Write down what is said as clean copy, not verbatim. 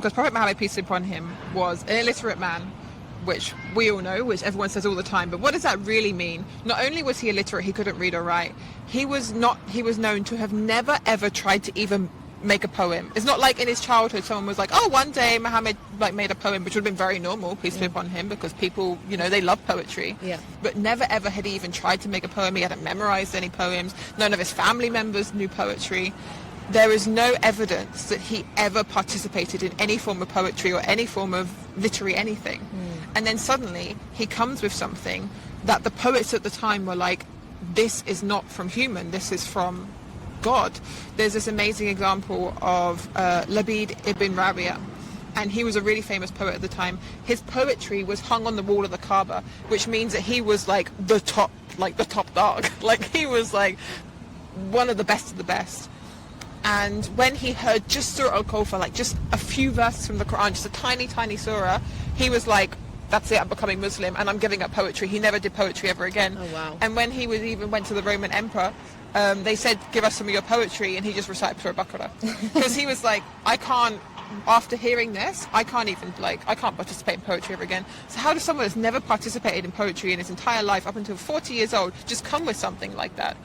Because Prophet Muhammad, peace be upon him, was an illiterate man, which we all know, which everyone says all the time. But what does that really mean? Not only was he illiterate, he couldn't read or write. He was known to have never ever tried to even make a poem. It's not like in his childhood someone was like, oh, one day Muhammad like made a poem, which would have been very normal, peace be upon him, because people, you know, they love poetry. Yeah. But never ever had he even tried to make a poem. He hadn't memorized any poems. None of his family members knew poetry. There is no evidence that he ever participated in any form of poetry or any form of literary anything. And then suddenly he comes with something that the poets at the time were like, this is not from human, this is from God. There's this amazing example of Labid ibn Rabia, and he was a really famous poet at the time. His poetry was hung on the wall of the Kaaba, which means that he was like the top dog. Like he was like one of the best. And when he heard just Surah Al-Kawthar, like just a few verses from the Qur'an, just a tiny surah, he was like, that's it, I'm becoming Muslim and I'm giving up poetry. He never did poetry ever again. Oh, wow. And when he went to the Roman emperor, they said, give us some of your poetry, and he just recited Surah Baqarah. Because he was like, after hearing this, I can't participate in poetry ever again. So how does someone that's never participated in poetry in his entire life, up until 40 years old, just come with something like that?